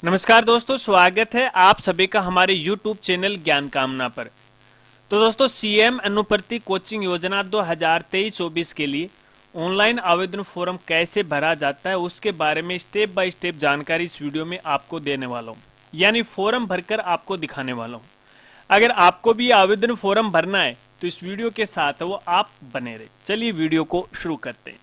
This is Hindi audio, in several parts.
नमस्कार दोस्तों, स्वागत है आप सभी का हमारे YouTube चैनल ज्ञान कामना पर। तो दोस्तों, सीएम अनुप्रति कोचिंग योजना 2023-24 के लिए ऑनलाइन आवेदन फॉर्म कैसे भरा जाता है उसके बारे में स्टेप बाय स्टेप जानकारी इस वीडियो में आपको देने वाला हूँ, यानी फॉर्म भरकर आपको दिखाने वाला हूँ। अगर आपको भी आवेदन फॉर्म भरना है तो इस वीडियो के साथ वो आप बने रहे। चलिए वीडियो को शुरू करते हैं।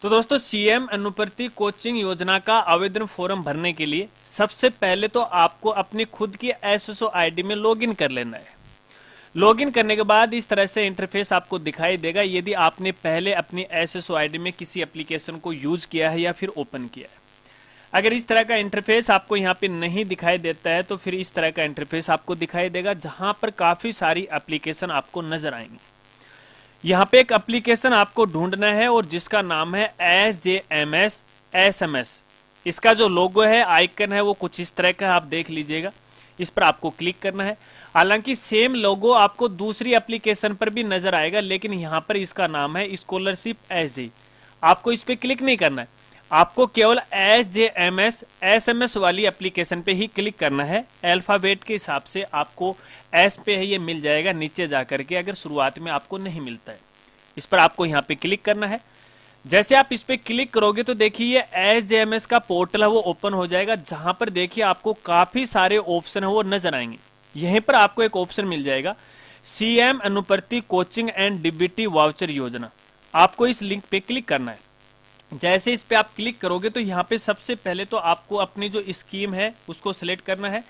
तो दोस्तों, सीएम अनुप्रति कोचिंग योजना का आवेदन फॉर्म भरने के लिए सबसे पहले तो आपको अपनी खुद की एसएसओ आईडी में लॉगिन कर लेना है। लॉगिन करने के बाद इस तरह से इंटरफेस आपको दिखाई देगा यदि आपने पहले अपनी एसएसओ आईडी में किसी एप्लीकेशन को यूज किया है या फिर ओपन किया है। अगर इस तरह का इंटरफेस आपको यहाँ पे नहीं दिखाई देता है तो फिर इस तरह का इंटरफेस आपको दिखाई देगा जहां पर काफी सारी एप्लीकेशन आपको नजर आएंगी। यहाँ पे एक एप्लीकेशन आपको ढूंढना है और जिसका नाम है SJMS SMS। इसका जो लोगो है, आइकन है, वो कुछ इस तरह का आप देख लीजिएगा। इस पर आपको क्लिक करना है। हालांकि सेम लोगो आपको दूसरी एप्लीकेशन पर भी नजर आएगा, लेकिन यहाँ पर इसका नाम है स्कॉलरशिप SJ। आपको इस पे क्लिक नहीं करना है, आपको केवल SJMS SMS वाली एप्लीकेशन पे ही क्लिक करना है। अल्फाबेट के हिसाब से आपको एस पे है ये मिल जाएगा नीचे जाकर के, अगर शुरुआत में आपको नहीं मिलता है। इस पर आपको यहाँ पे क्लिक करना है। जैसे आप इस पे क्लिक करोगे तो देखिए ये SJMS का पोर्टल है वो ओपन हो जाएगा, जहां पर देखिए आपको काफी सारे ऑप्शन है वो नजर आएंगे। यहीं पर आपको एक ऑप्शन मिल जाएगा CM Anuprati coaching and DBT voucher योजना। आपको इस लिंक पे क्लिक करना है। जैसे इस पे आप क्लिक करोगे तो यहाँ पे सबसे पहले तो आपको अपनी जो स्कीम है उसको सिलेक्ट करना है।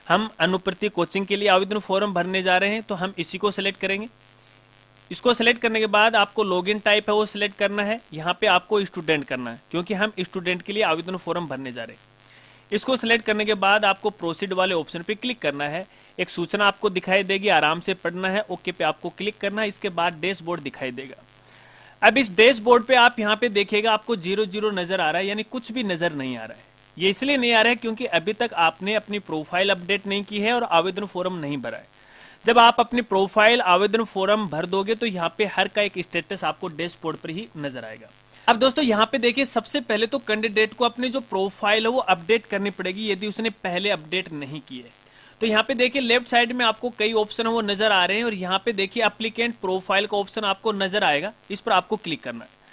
हम अनुप्रति कोचिंग के लिए आवेदन फॉर्म भरने जा रहे हैं तो हम इसी को सिलेक्ट करेंगे। इसको सिलेक्ट करने के बाद आपको लॉगिन टाइप है वो सिलेक्ट करना है। यहाँ पे आपको स्टूडेंट करना है क्योंकि हम स्टूडेंट के लिए आवेदन फॉर्म भरने जा रहे हैं। इसको सिलेक्ट करने के बाद आपको प्रोसीड वाले ऑप्शन पे क्लिक करना है। एक सूचना आपको दिखाई देगी, आराम से पढ़ना है। ओके पे आपको क्लिक करना है। इसके बाद डैशबोर्ड दिखाई देगा। अब इस डैशबोर्ड पे आप यहाँ पे देखिएगा आपको 00 नजर आ रहा है, यानी कुछ भी नजर नहीं आ रहा है। ये इसलिए नहीं आ रहा है क्योंकि अभी तक आपने अपनी प्रोफाइल अपडेट नहीं की है और आवेदन फॉर्म नहीं भरा है। जब आप अपनी प्रोफाइल आवेदन फॉर्म भर दोगे तो यहाँ पे हर का एक स्टेटस आपको डैशबोर्ड पर ही नजर आएगा। अब दोस्तों, यहाँ पे देखिए सबसे पहले तो कैंडिडेट को अपनी जो प्रोफाइल है वो अपडेट करनी पड़ेगी यदि उसने पहले अपडेट नहीं की है। तो यहाँ पे देखिए लेफ्ट साइड में आपको कई ऑप्शन है वो नजर आ रहे हैं और यहाँ पे देखिए एप्लीकेंट प्रोफाइल का ऑप्शन आपको नजर आएगा। इस पर आपको क्लिक करना है।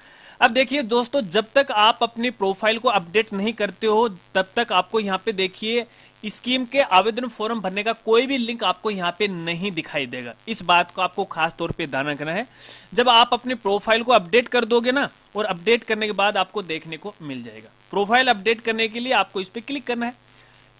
अब देखिए दोस्तों, जब तक आप अपनी प्रोफाइल को अपडेट नहीं करते हो तब तक आपको यहाँ पे देखिए स्कीम के आवेदन फॉर्म भरने का कोई भी लिंक आपको यहाँ पे नहीं दिखाई देगा। इस बात को आपको खास तौर पे ध्यान रखना है। जब आप अपनी प्रोफाइल को अपडेट कर दोगे ना, और अपडेट करने के बाद आपको देखने को मिल जाएगा। प्रोफाइल अपडेट करने के लिए आपको इस पे क्लिक करना है।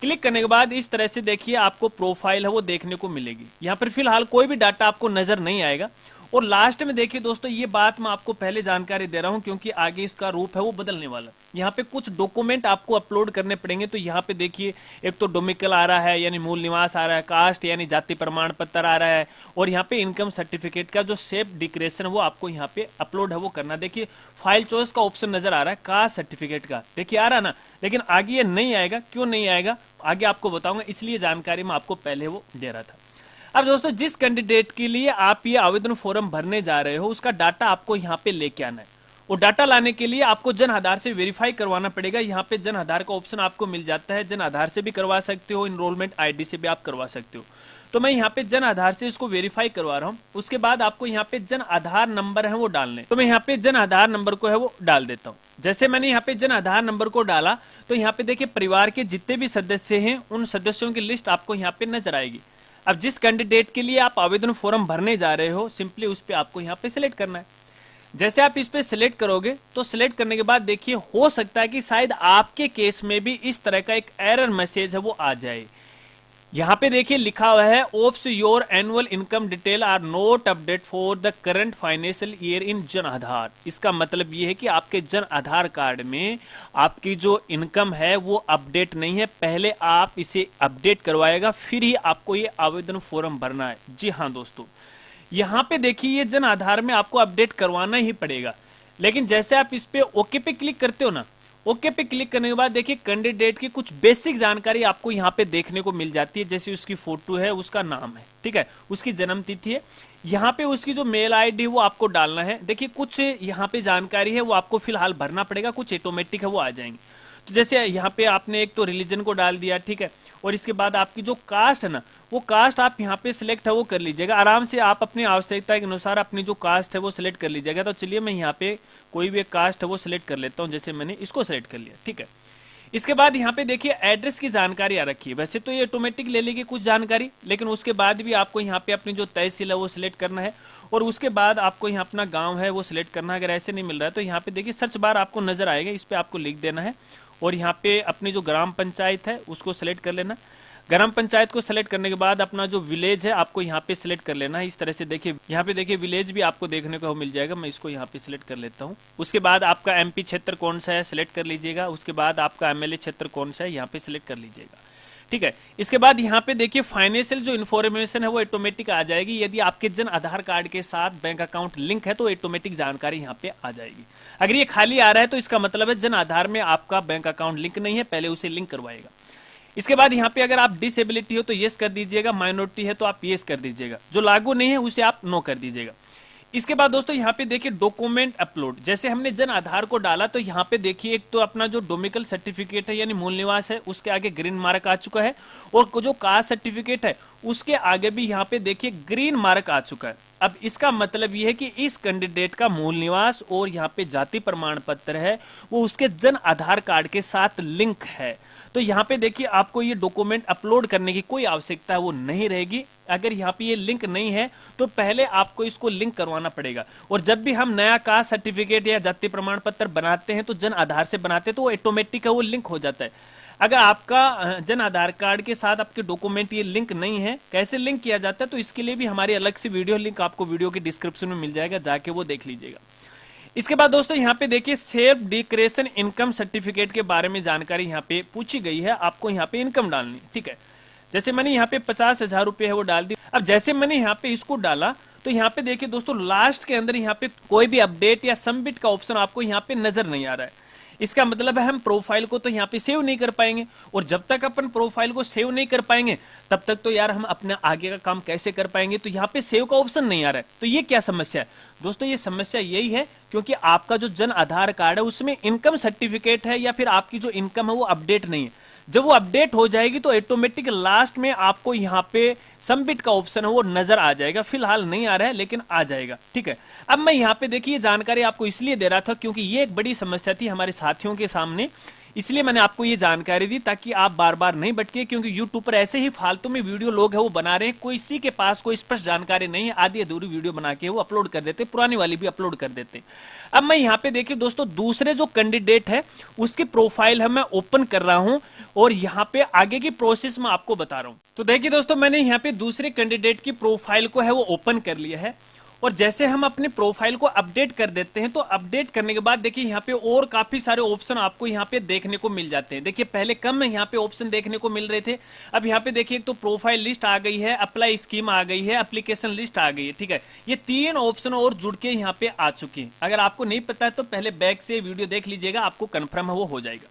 क्लिक करने के बाद इस तरह से देखिए आपको प्रोफाइल है वो देखने को मिलेगी। यहाँ पर फिलहाल कोई भी डाटा आपको नजर नहीं आएगा। और लास्ट में देखिए दोस्तों, ये बात मैं आपको पहले जानकारी दे रहा हूं क्योंकि आगे इसका रूप है वो बदलने वाला। यहाँ पे कुछ डॉक्यूमेंट आपको अपलोड करने पड़ेंगे। तो यहाँ पे देखिए एक तो डोमिकल आ रहा है यानी मूल निवास आ रहा है, कास्ट यानी जाति प्रमाण पत्र आ रहा है, और यहाँ पे इनकम सर्टिफिकेट का जो सेफ डिक्लेरेशन वो आपको यहाँ पे अपलोड है वो करना। देखिए फाइल चॉइस का ऑप्शन नजर आ रहा है, कास्ट सर्टिफिकेट का देखिए आ रहा ना, लेकिन आगे ये नहीं आएगा। क्यों नहीं आएगा आगे आपको बताऊंगा, इसलिए जानकारी मैं आपको पहले वो दे रहा था। अब दोस्तों, जिस कैंडिडेट के लिए आप ये आवेदन फॉर्म भरने जा रहे हो उसका डाटा आपको यहाँ पे लेके आना है। और डाटा लाने के लिए आपको जन आधार से वेरीफाई करवाना पड़ेगा। यहाँ पे जन आधार का ऑप्शन आपको मिल जाता है। जन आधार से भी करवा सकते हो, इनरोलमेंट आईडी से भी आप करवा सकते हो। तो मैं यहाँ पे जन आधार से इसको वेरीफाई करवा रहा हूँ। उसके बाद आपको यहाँ पे जन आधार नंबर है वो डालने, तो मैं यहाँ पे जन आधार नंबर को है वो डाल देता हूँ। जैसे मैंने यहाँ पे जन आधार नंबर को डाला तो यहाँ पे देखिए परिवार के जितने भी सदस्य हैं उन सदस्यों की लिस्ट आपको यहाँ पे नजर आएगी। अब जिस कैंडिडेट के लिए आप आवेदन फॉर्म भरने जा रहे हो सिंपली उस पे आपको यहाँ पे सिलेक्ट करना है। जैसे आप इस पे सिलेक्ट करोगे तो सिलेक्ट करने के बाद देखिए हो सकता है कि शायद आपके केस में भी इस तरह का एक एरर मैसेज है वो आ जाए। यहाँ पे देखिए लिखा हुआ है oops your annual income detail are not update for the current financial year in Jan Aadhaar. इसका मतलब ये है कि आपके जन आधार कार्ड में आपकी जो इनकम है वो अपडेट नहीं है। पहले आप इसे अपडेट करवाएगा फिर ही आपको ये आवेदन फॉर्म भरना है। जी हाँ दोस्तों, यहाँ पे देखिए ये जन आधार में आपको अपडेट करवाना ही पड़ेगा। लेकिन जैसे आप इस पे ओके पे क्लिक करते हो ना, ओके पे क्लिक करने के बाद देखिए कैंडिडेट की कुछ बेसिक जानकारी आपको यहाँ पे देखने को मिल जाती है। जैसे उसकी फोटो है, उसका नाम है, ठीक है, उसकी जन्म तिथि है, यहाँ पे उसकी जो मेल आईडी वो आपको डालना है। देखिए कुछ यहाँ पे जानकारी है वो आपको फिलहाल भरना पड़ेगा, कुछ ऑटोमेटिक है वो आ जाएंगे। तो जैसे यहाँ पे आपने एक तो रिलीजन को डाल दिया, ठीक है, और इसके बाद आपकी जो कास्ट है ना, वो कास्ट आप यहाँ पे सिलेक्ट है वो कर लीजिएगा। आराम से आप अपनी आवश्यकता के अनुसार अपनी जो कास्ट है वो सिलेक्ट कर लीजिएगा। तो चलिए मैं यहाँ पे कोई भी एक कास्ट है वो सिलेक्ट कर लेता हूँ, जैसे मैंने इसको सिलेक्ट कर लिया, ठीक है। इसके बाद यहाँ पे देखिए एड्रेस की जानकारी आ रखी है। वैसे तो ये ऑटोमेटिक ले लेगी कुछ जानकारी, लेकिन उसके बाद भी आपको यहाँ पे अपनी जो तहसील है वो सिलेक्ट करना है, और उसके बाद आपको यहाँ अपना गांव है वो सिलेक्ट करना है। अगर ऐसे नहीं मिल रहा है तो यहाँ पे देखिए सर्च बार आपको नजर आएगा, इस पे आपको लिख देना है, और यहाँ पे अपनी जो ग्राम पंचायत है उसको सिलेक्ट कर लेना। ग्राम पंचायत को सिलेक्ट करने के बाद अपना जो विलेज है आपको यहाँ पे सिलेक्ट कर लेना है। इस तरह से देखिए यहाँ पे देखिए विलेज भी आपको देखने को मिल जाएगा। मैं इसको यहाँ पे सिलेक्ट कर लेता हूँ। उसके बाद आपका एमपी क्षेत्र कौन सा है सिलेक्ट कर लीजिएगा। उसके बाद आपका एमएलए क्षेत्र कौन सा है यहाँ पे सिलेक्ट कर लीजिएगा, ठीक है। इसके बाद यहाँ पे देखिए फाइनेंशियल जो इन्फॉर्मेशन है वो ऑटोमेटिक आ जाएगी। यदि आपके जन आधार कार्ड के साथ बैंक अकाउंट लिंक है तो ऑटोमेटिक जानकारी यहाँ पे आ जाएगी। अगर ये खाली आ रहा है तो इसका मतलब है जन आधार में आपका बैंक अकाउंट लिंक नहीं है, पहले उसे लिंक करवाएगा। इसके बाद यहाँ पे अगर आप डिसेबिलिटी हो तो यस कर दीजिएगा, माइनॉरिटी है तो आप यस कर दीजिएगा, जो लागू नहीं है उसे आप नो कर दीजिएगा। इसके बाद दोस्तों यहाँ पे देखिए डॉक्यूमेंट अपलोड। जैसे हमने जन आधार को डाला तो यहाँ पे देखिए एक तो अपना जो डोमिकल सर्टिफिकेट है यानी मूल निवास है उसके आगे ग्रीन मार्क आ चुका है, और जो कास्ट सर्टिफिकेट है उसके आगे भी यहाँ पे देखिए ग्रीन मार्क आ चुका है। अब इसका मतलब यह है कि इस कैंडिडेट का मूल निवास और यहाँ पे जाति प्रमाण पत्र है वो उसके जन आधार कार्ड के साथ लिंक है। तो यहाँ पे देखिए आपको ये डॉक्यूमेंट अपलोड करने की कोई आवश्यकता वो नहीं रहेगी। अगर यहाँ पे ये लिंक नहीं है तो पहले आपको इसको लिंक करवाना पड़ेगा। और जब भी हम नया कास्ट सर्टिफिकेट या जाति प्रमाण पत्र बनाते हैं तो जन आधार से बनाते हैं तो वो ऑटोमेटिक है वो लिंक हो जाता है। अगर आपका जन आधार कार्ड के साथ आपके डॉक्यूमेंट ये लिंक नहीं है, कैसे लिंक किया जाता है, तो इसके लिए भी हमारी अलग से वीडियो लिंक आपको वीडियो के डिस्क्रिप्शन में मिल जाएगा, जाके वो देख लीजिएगा। इसके बाद दोस्तों यहाँ पे देखिए सेल्फ डिक्लेरेशन इनकम सर्टिफिकेट के बारे में जानकारी यहाँ पे पूछी गई है। आपको यहाँ पे इनकम डालनी, ठीक है। जैसे मैंने यहाँ पे 50,000 रुपए है वो डाल दी। अब जैसे मैंने यहाँ पे इसको डाला तो यहाँ पे देखिए दोस्तों लास्ट के अंदर यहाँ पे कोई भी अपडेट या सबमिट का ऑप्शन आपको यहाँ पे नजर नहीं आ रहा है। इसका मतलब है हम प्रोफाइल को तो यहाँ पे सेव नहीं कर पाएंगे, और जब तक अपन प्रोफाइल को सेव नहीं कर पाएंगे तब तक तो यार हम अपने आगे का काम कैसे कर पाएंगे। तो यहाँ पे सेव का ऑप्शन नहीं आ रहा है। तो ये क्या समस्या है दोस्तों? ये समस्या यही है क्योंकि आपका जो जन आधार कार्ड है उसमें इनकम सर्टिफिकेट है या फिर आपकी जो इनकम है वो अपडेट नहीं है। जब वो अपडेट हो जाएगी तो ऑटोमेटिक लास्ट में आपको यहाँ पे सबमिट का ऑप्शन है वो नजर आ जाएगा। फिलहाल नहीं आ रहा है लेकिन आ जाएगा, ठीक है। अब मैं यहाँ पे देखिए जानकारी आपको इसलिए दे रहा था क्योंकि ये एक बड़ी समस्या थी हमारे साथियों के सामने, इसलिए मैंने आपको ये जानकारी दी ताकि आप बार बार नहीं भटके। क्योंकि यूट्यूब पर ऐसे ही फालतू में वीडियो लोग है वो बना रहे हैं, कोई किसी के पास कोई स्पष्ट जानकारी नहीं है, आधी अधूरी वीडियो बना के वो अपलोड कर देते, पुरानी वाली भी अपलोड कर देते। अब मैं यहाँ पे देखिए दोस्तों दूसरे जो कैंडिडेट है उसकी प्रोफाइल है मैं ओपन कर रहा हूं और यहाँ पे आगे की प्रोसेस मैं आपको बता रहा हूं। तो देखिए दोस्तों मैंने यहाँ पे दूसरे कैंडिडेट की प्रोफाइल को है वो ओपन कर लिया है, और जैसे हम अपने प्रोफाइल को अपडेट कर देते हैं तो अपडेट करने के बाद देखिए यहाँ पे और काफी सारे ऑप्शन आपको यहाँ पे देखने को मिल जाते हैं। देखिए पहले कम यहाँ पे ऑप्शन देखने को मिल रहे थे, अब यहाँ पे देखिए तो प्रोफाइल लिस्ट आ गई है, अप्लाई स्कीम आ गई है, एप्लीकेशन लिस्ट आ गई है, ठीक है। ये 3 ऑप्शन और जुड़ के यहाँ पे आ चुके हैं। अगर आपको नहीं पता है तो पहले बैक से वीडियो देख लीजिएगा, आपको कन्फर्म है वो हो जाएगा।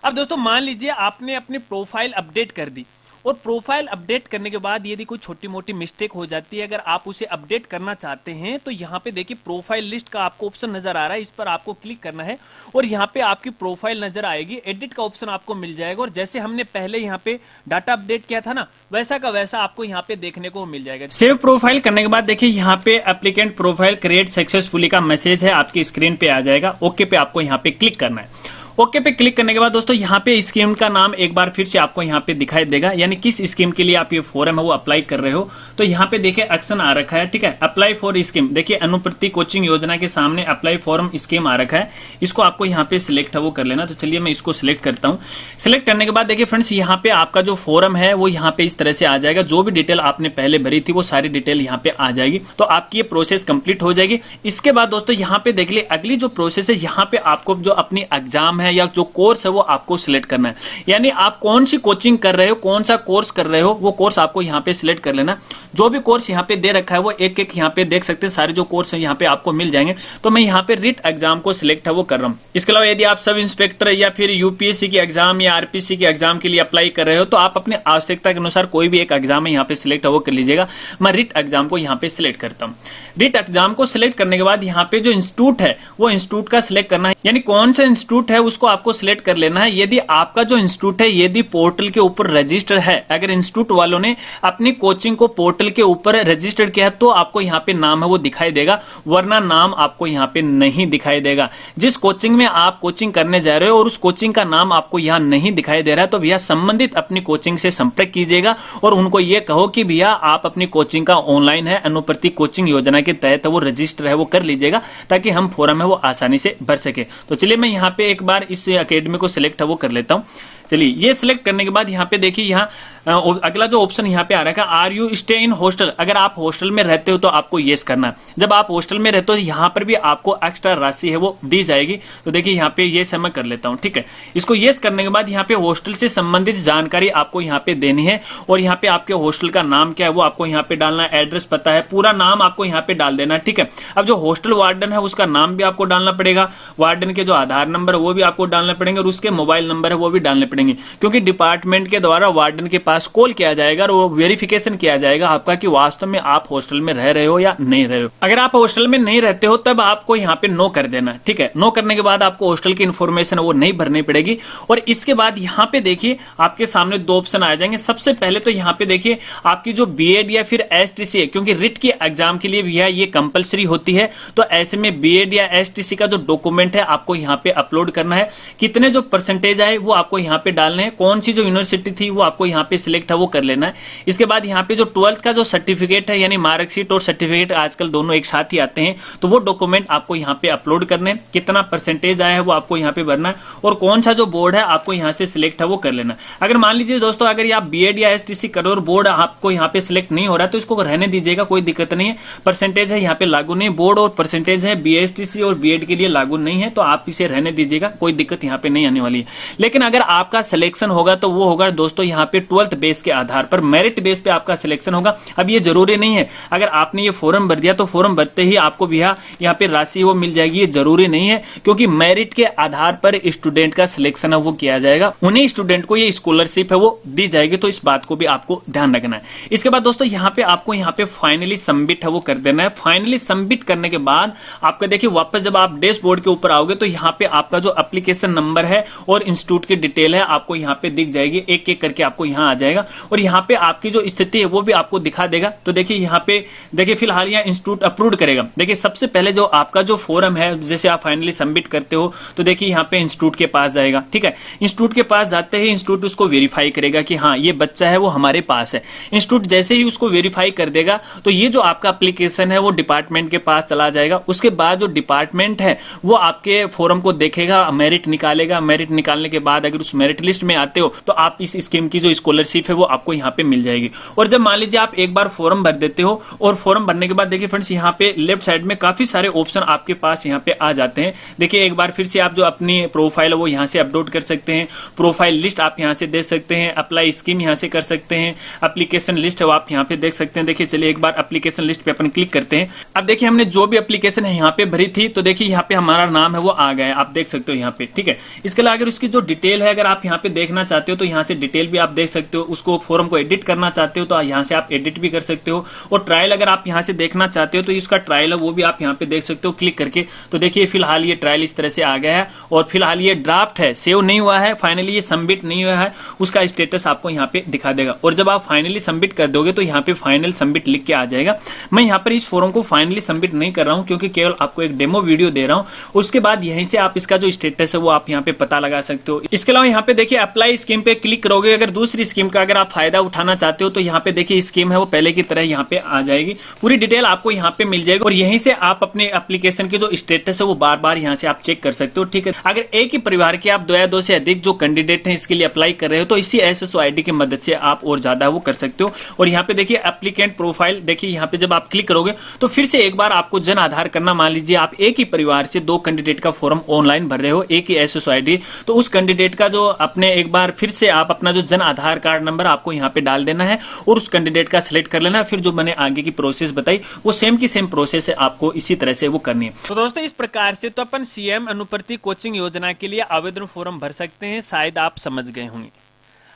अब दोस्तों मान लीजिए आपने अपनी प्रोफाइल अपडेट कर दी, और प्रोफाइल अपडेट करने के बाद यदि कोई छोटी मोटी मिस्टेक हो जाती है, अगर आप उसे अपडेट करना चाहते हैं तो यहाँ पे देखिए प्रोफाइल लिस्ट का आपको ऑप्शन नजर आ रहा है, इस पर आपको क्लिक करना है और यहाँ पे आपकी प्रोफाइल नजर आएगी, एडिट का ऑप्शन आपको मिल जाएगा, और जैसे हमने पहले यहाँ पे डाटा अपडेट किया था ना वैसा का वैसा आपको यहाँ पे देखने को मिल जाएगा। सेव प्रोफाइल करने के बाद देखिए यहाँ पे एप्लीकेंट प्रोफाइल क्रिएट सक्सेसफुली का मैसेज है आपकी स्क्रीन पे आ जाएगा। ओके पे आपको यहाँ पे क्लिक करना है। ओके पे क्लिक करने के बाद दोस्तों यहाँ पे स्कीम का नाम एक बार फिर से आपको यहाँ पे दिखाई देगा, यानी किस स्कीम के लिए आप ये फॉर्म है वो अप्लाई कर रहे हो। तो यहाँ पे देखिए एक्शन आ रखा है, ठीक है, अप्लाई फॉर स्कीम। देखिए अनुप्रति कोचिंग योजना के सामने अप्लाई फॉर्म स्कीम आ रखा है, इसको आपको यहाँ पे सिलेक्ट है वो कर लेना। तो चलिए मैं इसको सिलेक्ट करता हूँ। सिलेक्ट करने के बाद देखिए फ्रेंड्स यहाँ पे आपका जो फॉर्म है वो यहाँ पे इस तरह से आ जाएगा। जो भी डिटेल आपने पहले भरी थी वो सारी डिटेल यहाँ पे आ जाएगी, तो आपकी ये प्रोसेस कंप्लीट हो जाएगी। इसके बाद दोस्तों यहाँ पे देख लीजिए अगली जो प्रोसेस है, यहाँ पे आपको जो अपनी एग्जाम है या जो कोर्स है वो आपको सिलेक्ट करना है, यानी आप कौन सी कोचिंग कर रहे हो, कौन सा कोर्स कर रहे हो, वो कोर्स आपको यहाँ पे सिलेक्ट कर लेना। जो भी कोर्स यहाँ पे दे रखा है वो एक एक यहाँ पे देख सकते हैं, सारे जो कोर्स है यहाँ पे आपको मिल जाएंगे। तो मैं यहाँ पे रिट एग्जाम को सिलेक्ट है वो कर रहा हूँ। इसके अलावा यदि आप सब इंस्पेक्टर या फिर यूपीएससी की एग्जाम या आरपीसी की एग्जाम के लिए अप्लाई कर रहे हो तो आप अपने आवश्यकता के अनुसार कोई भी एक एग्जाम है यहाँ पे सिलेक्ट है वो कर लीजिएगा। मैं रिट एग्जाम को यहाँ पे सिलेक्ट करता हूँ। रिट एग्जाम को सिलेक्ट करने के बाद यहाँ पे जो इंस्टीट्यूट है वो इंस्टीट्यूट का सिलेक्ट करना है, यानी कौन सा इंस्टीट्यूट है उस उसको आपको सिलेक्ट कर लेना है। यदि आपका जो इंस्टीट्यूट है यदि पोर्टल के ऊपर रजिस्टर है, अगर इंस्टीट्यूट वालों ने अपनी कोचिंग को पोर्टल के ऊपर रजिस्टर्ड किया है तो आपको यहाँ पे नाम है वो दिखाई देगा, वरना नाम आपको यहाँ पे नहीं दिखाई देगा। जिस कोचिंग में आप कोचिंग करने जा रहे हो और उस कोचिंग का नाम आपको यहाँ नहीं दिखाई दे रहा है तो भैया संबंधित अपनी कोचिंग से संपर्क कीजिएगा और उनको ये कहो कि भैया आप अपनी कोचिंग का ऑनलाइन है अनुप्रति कोचिंग योजना के तहत वो रजिस्टर है वो कर लीजिएगा, ताकि हम फॉर्म है वो आसानी से भर सके। तो चलिए मैं यहाँ पे एक बार इस एकेडमी को सिलेक्ट है वो कर लेता हूँ। चलिए ये सिलेक्ट करने के बाद यहाँ पे देखिए, यहाँ अगला जो ऑप्शन यहाँ पे आ रहा है, are you stay in hostel. अगर आप हॉस्टल में रहते हो तो आपको येस करना है। जब आप हॉस्टल में रहते हो यहाँ पर भी आपको एक्स्ट्रा राशि है वो दी जाएगी। तो देखिए यहाँ पे येस मैं कर लेता हूँ, ठीक है। इसको येस करने के बाद यहाँ पे हॉस्टल से संबंधित जानकारी आपको यहाँ पे देनी है और यहाँ पे आपके हॉस्टल का नाम क्या है वो आपको यहाँ पे डालना है, एड्रेस पता है, पूरा नाम आपको यहाँ पे डाल देना है, ठीक है। अब जो हॉस्टल वार्डन है उसका नाम भी आपको डालना पड़ेगा, वार्डन के जो आधार नंबर है वो भी आपको डालना पड़ेंगे और उसके मोबाइल नंबर है वो भी डालने पड़ेंगे, क्योंकि डिपार्टमेंट के द्वारा वार्डन के पास कॉल किया जाएगा और वो वेरिफिकेशन किया जाएगा आपका कि वास्तव में आप हॉस्टल में रह रहे हो या नहीं रहे हो। अगर आप हॉस्टल में नहीं रहते हो तब आपको यहाँ पे नो कर देना, ठीक है। नो करने के बाद आपको हॉस्टल की इंफॉर्मेशन वो नहीं भरनी पड़ेगी। और इसके बाद यहाँ पे देखिए आपके सामने दो ऑप्शन आ जाएंगे। सबसे पहले तो यहाँ पे देखिए आपकी जो बीएड या फिर एसटीसी है, क्योंकि रिट की एग्जाम के लिए भी ये कंपलसरी होती है, तो ऐसे में बीएड या एसटीसी का जो डॉक्यूमेंट है आपको यहाँ पे अपलोड करना है। कितने जो परसेंटेज आए वो आपको यहाँ पे डालने हैं, कौन सी जो यूनिवर्सिटी थी वो आपको यहाँ पे सिलेक्ट है वो कर लेना है। इसके बाद यहाँ पे जो 12th का जो सर्टिफिकेट है यानी मार्कशीट और सर्टिफिकेट आजकल दोनों एक साथ ही आते हैं, तो वो डॉक्यूमेंट आपको यहाँ पे अपलोड करने, कितना परसेंटेज आया है वो आपको यहाँ पे भरना है और कौन सा जो बोर्ड है आपको यहाँ से सिलेक्ट है वो कर लेना। अगर मान लीजिए दोस्तों अगर आप बीएड या एसटीसी करो और बोर्ड आपको यहाँ पे सिलेक्ट नहीं हो रहा है तो इसको रहने दीजिएगा, कोई दिक्कत नहीं है। परसेंटेज है यहाँ पे लागू नहीं, बोर्ड और परसेंटेज है बीएसटीसी और बीएड के लिए लागू नहीं है, तो आप इसे रहने दीजिएगा, कोई दिक्कत यहाँ पे नहीं आने वाली है। लेकिन अगर आपका सिलेक्शन होगा तो वो होगा दोस्तों यहाँ पे 12th बेस के आधार पर, मेरिट बेस पे आपका सिलेक्शन होगा। अब ये जरूरी नहीं है अगर आपने ये फॉर्म भर दिया तो फॉर्म भरते ही आपको भी यहाँ पे राशि वो मिल जाएगी, ये जरूरी नहीं है, क्योंकि मेरिट के आधार पर स्टूडेंट का सिलेक्शन है वो किया जाएगा, उन्हीं स्टूडेंट को ये स्कॉलरशिप है वो दी जाएगी। तो इस बात को भी आपको ध्यान रखना है। इसके बाद दोस्तों यहाँ पे आपको यहाँ पे फाइनली सबमिट है वो कर देना है। फाइनली सबमिट करने के बाद आपका देखिए वापस जब आप डैशबोर्ड के ऊपर आओगे तो यहाँ पे आपका जो एप्लीकेशन नंबर है और इंस्टीट्यूट की डिटेल है आपको यहाँ पे दिख जाएगी, एक एक करके आपको यहाँ आ जाएगा और यहाँ पे आपकी जो स्थिति है वो भी आपको दिखा देगा। तो देखिए यहाँ पे देखिए फिलहाल यहाँ इंस्टीट्यूट अप्रूव करेगा। देखिए सबसे पहले जो आपका जो फॉर्म है जैसे आप फाइनली सबमिट करते हो तो देखिए यहाँ पे इंस्टीट्यूट के पास जाएगा, ठीक है। इंस्टीट्यूट के पास जाते ही इंस्टीट्यूट उसको वेरीफाई करेगा कि हाँ ये बच्चा है वो हमारे पास है। इंस्टीट्यूट जैसे ही उसको वेरीफाई कर देगा तो ये जो आपका एप्लीकेशन है वो डिपार्टमेंट के पास चला जाएगा। उसके बाद जो डिपार्टमेंट है वो आपके फॉर्म को देखेगा, मेरिट निकालेगा। मेरिट निकालने के बाद अगर उस मेरिट लिस्ट में आते हो तो आप इस स्कीम की जो स्कॉलरशिप है वो आपको यहाँ पे मिल जाएगी। और जब मान लीजिए आप एक बार फॉर्म भर देते हो और फॉर्म भरने के बाद देखिए फ्रेंड्स यहाँ पे लेफ्ट साइड में काफी सारे ऑप्शन आपके पास यहाँ पे आ जाते हैं। देखिए एक बार फिर से आप जो अपनी प्रोफाइल है वो यहाँ से अपलोड कर सकते हैं, प्रोफाइल लिस्ट आप यहाँ से दे सकते हैं, अप्लाई स्कीम यहाँ से कर सकते हैं, एप्लीकेशन लिस्ट है आप यहाँ पे देख सकते हैं। देखिए चलिए एक बार एप्लीकेशन लिस्ट पे अपन क्लिक करते हैं। अब देखिए हमने जो भी एप्लीकेशन है यहाँ पे भरी थी तो देखिए यहाँ पे हमारा नाम है वो आ गया है, आप देख सकते हो यहाँ पे, ठीक है। इसके अलावा अगर उसकी जो डिटेल है अगर आप यहाँ पे देखना चाहते हो तो यहाँ से डिटेल भी आप देख सकते हो। उसको फॉर्म को एडिट करना चाहते हो तो यहाँ से आप एडिट भी कर सकते हो। और ट्रायल अगर आप यहाँ से देखना चाहते हो तो इसका ट्रायल है वो भी आप यहाँ पे देख सकते हो क्लिक करके। तो देखिए फिलहाल ये ट्रायल इस तरह से आ गया है और फिलहाल ये ड्राफ्ट है, सेव नहीं हुआ है, फाइनली ये सबमिट नहीं हुआ है, उसका स्टेटस आपको यहाँ पे दिखा देगा। और जब आप फाइनली सबमिट कर दोगे तो यहाँ पे फाइनल सबमिट लिख के आ जाएगा। मैं यहाँ पर इस फॉर्म को फाइनली सबमिट नहीं कर रहा हूँ क्योंकि केवल आपको एक डेमो वीडियो दे रहा हूँ। उसके बाद यहीं से आप इसका जो स्टेटस है वो आप यहाँ पे पता लगा सकते हो। इसके अलावा यहाँ पे देखिए अप्लाई स्कीम पे क्लिक करोगे, अगर दूसरी स्कीम का अगर आप फायदा उठाना चाहते हो तो यहाँ पे देखिए स्कीम है वो पहले की तरह यहाँ पे आ जाएगी, पूरी डिटेल आपको यहाँ पे मिल जाएगी और यहीं से आप अपने एप्लीकेशन के जो स्टेटस है वो बार बार यहाँ से आप चेक कर सकते हो, ठीक है। अगर एक ही परिवार के आप 2 या 2 से अधिक जो कैंडिडेट हैं इसके लिए अप्लाई कर रहे हो तो इसी एसएसओ आईडी की मदद से आप और ज्यादा वो कर सकते हो। और यहाँ पे देखिए एप्लीकेंट प्रोफाइल, देखिए यहाँ पे जब आप क्लिक करोगे तो फिर से एक बार आपको जन आधार करना। मान लीजिए आप एक ही परिवार से 2 कैंडिडेट का फॉर्म ऑनलाइन भर रहे हो, एक ही एसएसओ आईडी, तो उस कैंडिडेट का जो अपने एक बार फिर से आप अपना जो जन आधार कार्ड नंबर आपको यहाँ पे डाल देना है और उस कैंडिडेट का सिलेक्ट कर लेना है। फिर जो मैंने आगे की प्रोसेस बताई वो सेम की सेम प्रोसेस है, आपको इसी तरह से वो करनी है। तो दोस्तों इस प्रकार से तो अपन सीएम अनुप्रति कोचिंग योजना के लिए आवेदन फॉर्म भर सकते हैं, शायद आप समझ गए होंगे।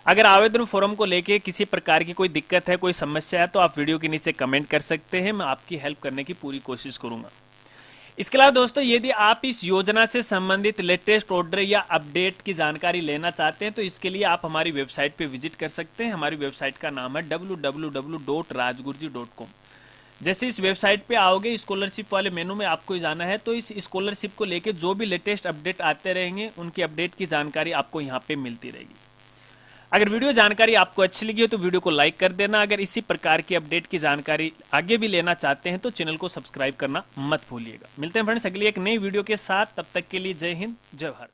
अगर आवेदन फॉर्म को लेके किसी प्रकार की कोई दिक्कत है, कोई समस्या है तो आप वीडियो के नीचे कमेंट कर सकते हैं, मैं आपकी हेल्प करने की पूरी कोशिश करूंगा। इसके अलावा दोस्तों यदि आप इस योजना से संबंधित लेटेस्ट ऑर्डर या अपडेट की जानकारी लेना चाहते हैं तो इसके लिए आप हमारी वेबसाइट पे विजिट कर सकते हैं। हमारी वेबसाइट का नाम है www.rajgurji.com। जैसे इस वेबसाइट पे आओगे, स्कॉलरशिप वाले मेनू में आपको जाना है, तो इस स्कॉलरशिप को लेके जो भी लेटेस्ट अपडेट आते रहेंगे उनकी अपडेट की जानकारी आपको यहाँ पे मिलती रहेगी। अगर वीडियो जानकारी आपको अच्छी लगी हो तो वीडियो को लाइक कर देना। अगर इसी प्रकार की अपडेट की जानकारी आगे भी लेना चाहते हैं तो चैनल को सब्सक्राइब करना मत भूलिएगा। मिलते हैं फ्रेंड्स अगली एक नई वीडियो के साथ, तब तक के लिए जय हिंद जय भारत।